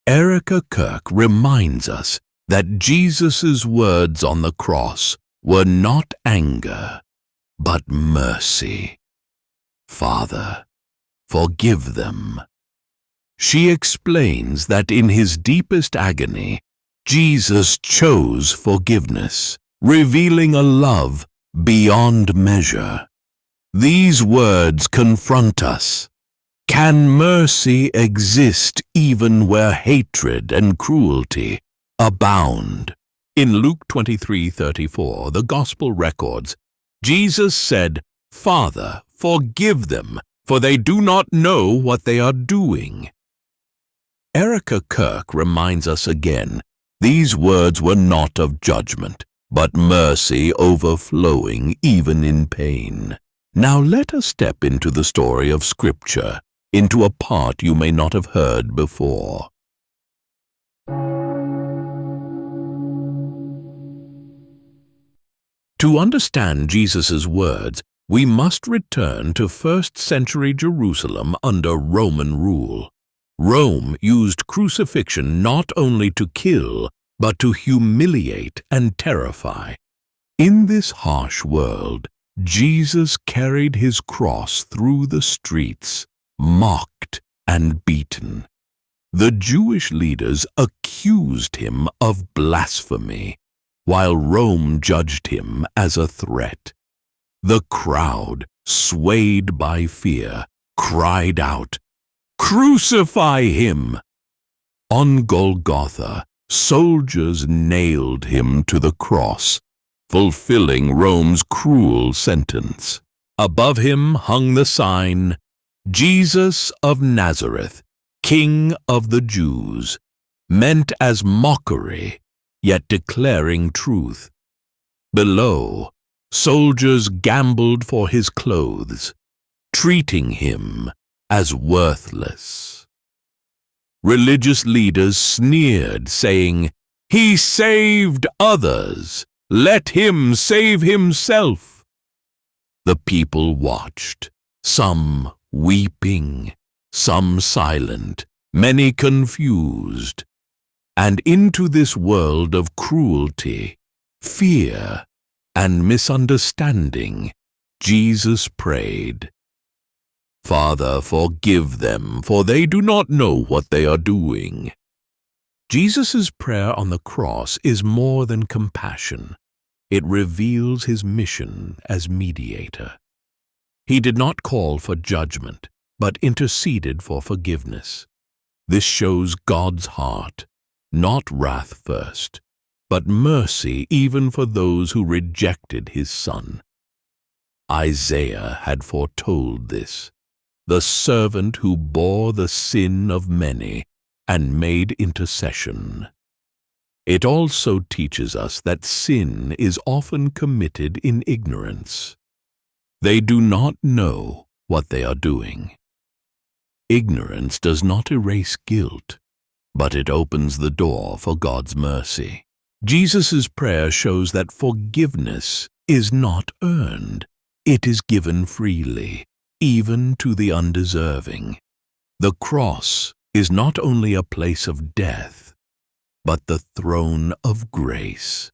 Erika Kirk reminds us that Jesus' words on the cross were not anger, but mercy. Father, forgive them. She explains that in his deepest agony, Jesus chose forgiveness, revealing a love beyond measure. These words confront us. Can mercy exist even where hatred and cruelty abound? In Luke 23:34, the Gospel records, Jesus said, "Father, forgive them, for they do not know what they are doing." Erika Kirk reminds us again, these words were not of judgment, but mercy overflowing even in pain. Now let us step into the story of Scripture, into a part you may not have heard before. To understand Jesus' words, we must return to first-century Jerusalem under Roman rule. Rome used crucifixion not only to kill, but to humiliate and terrify. In this harsh world, Jesus carried his cross through the streets, mocked and beaten. The Jewish leaders accused him of blasphemy, while Rome judged him as a threat. The crowd, swayed by fear, cried out, "Crucify him!" On Golgotha, soldiers nailed him to the cross, fulfilling Rome's cruel sentence. Above him hung the sign, "Jesus of Nazareth, King of the Jews," meant as mockery, yet declaring truth. Below, soldiers gambled for his clothes, treating him as worthless. Religious leaders sneered, saying, "He saved others. Let him save himself." The people watched, some weeping, some silent, many confused. And into this world of cruelty, fear, and misunderstanding, Jesus prayed, "Father, forgive them, for they do not know what they are doing." Jesus' prayer on the cross is more than compassion. It reveals his mission as mediator. He did not call for judgment, but interceded for forgiveness. This shows God's heart, not wrath first, but mercy even for those who rejected his Son. Isaiah had foretold this, the servant who bore the sin of many and made intercession. It also teaches us that sin is often committed in ignorance. They do not know what they are doing. Ignorance does not erase guilt, but it opens the door for God's mercy. Jesus' prayer shows that forgiveness is not earned. It is given freely, even to the undeserving. The cross is not only a place of death, but the throne of grace.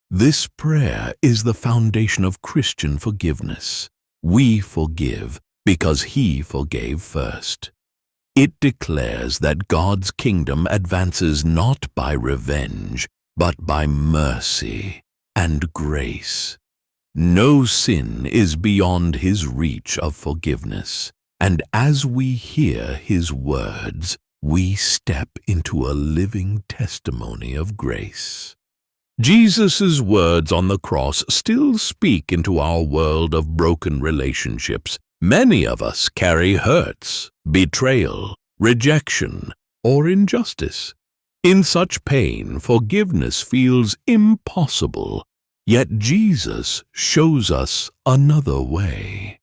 This prayer is the foundation of Christian forgiveness. We forgive because he forgave first. It declares that God's kingdom advances not by revenge, but by mercy and grace. No sin is beyond his reach of forgiveness, and as we hear his words, we step into a living testimony of grace. Jesus' words on the cross still speak into our world of broken relationships. Many of us carry hurts, betrayal, rejection, or injustice. In such pain, forgiveness feels impossible, yet Jesus shows us another way.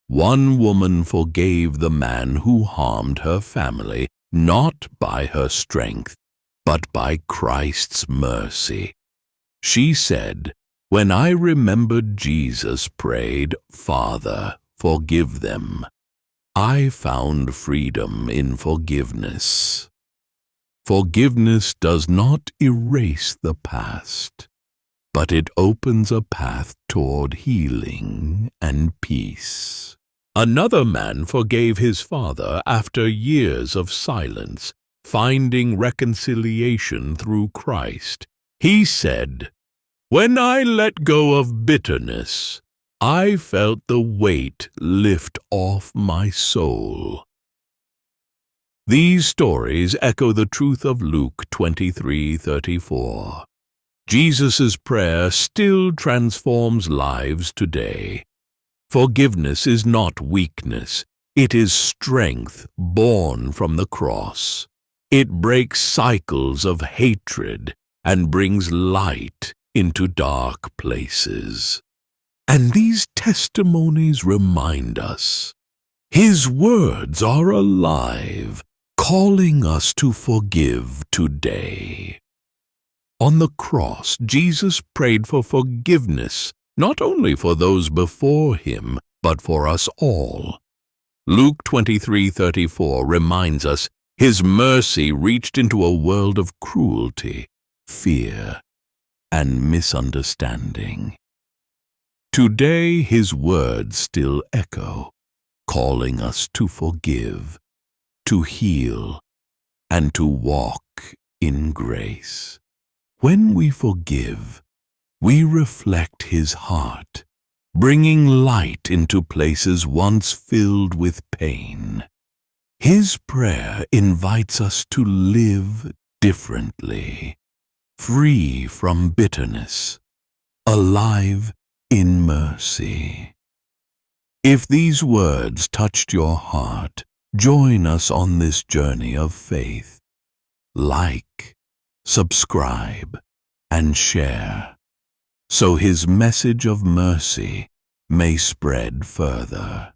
One woman forgave the man who harmed her family, not by her strength, but by Christ's mercy. She said, "When I remembered Jesus prayed, 'Father, forgive them,' I found freedom in forgiveness." Forgiveness does not erase the past, but it opens a path toward healing and peace. Another man forgave his father after years of silence, finding reconciliation through Christ. He said, "When I let go of bitterness, I felt the weight lift off my soul." These stories echo the truth of Luke 23:34. Jesus' prayer still transforms lives today. Forgiveness is not weakness, it is strength born from the cross. It breaks cycles of hatred and brings light into dark places. And these testimonies remind us, His words are alive, calling us to forgive today. On the cross, Jesus prayed for forgiveness, not only for those before Him, but for us all. Luke 23:34 reminds us His mercy reached into a world of cruelty, fear, and misunderstanding. Today, His words still echo, calling us to forgive, to heal, and to walk in grace. When we forgive, we reflect His heart, bringing light into places once filled with pain. His prayer invites us to live differently, free from bitterness, alive in mercy. If these words touched your heart, join us on this journey of faith. Like, subscribe, and share, so His message of mercy may spread further.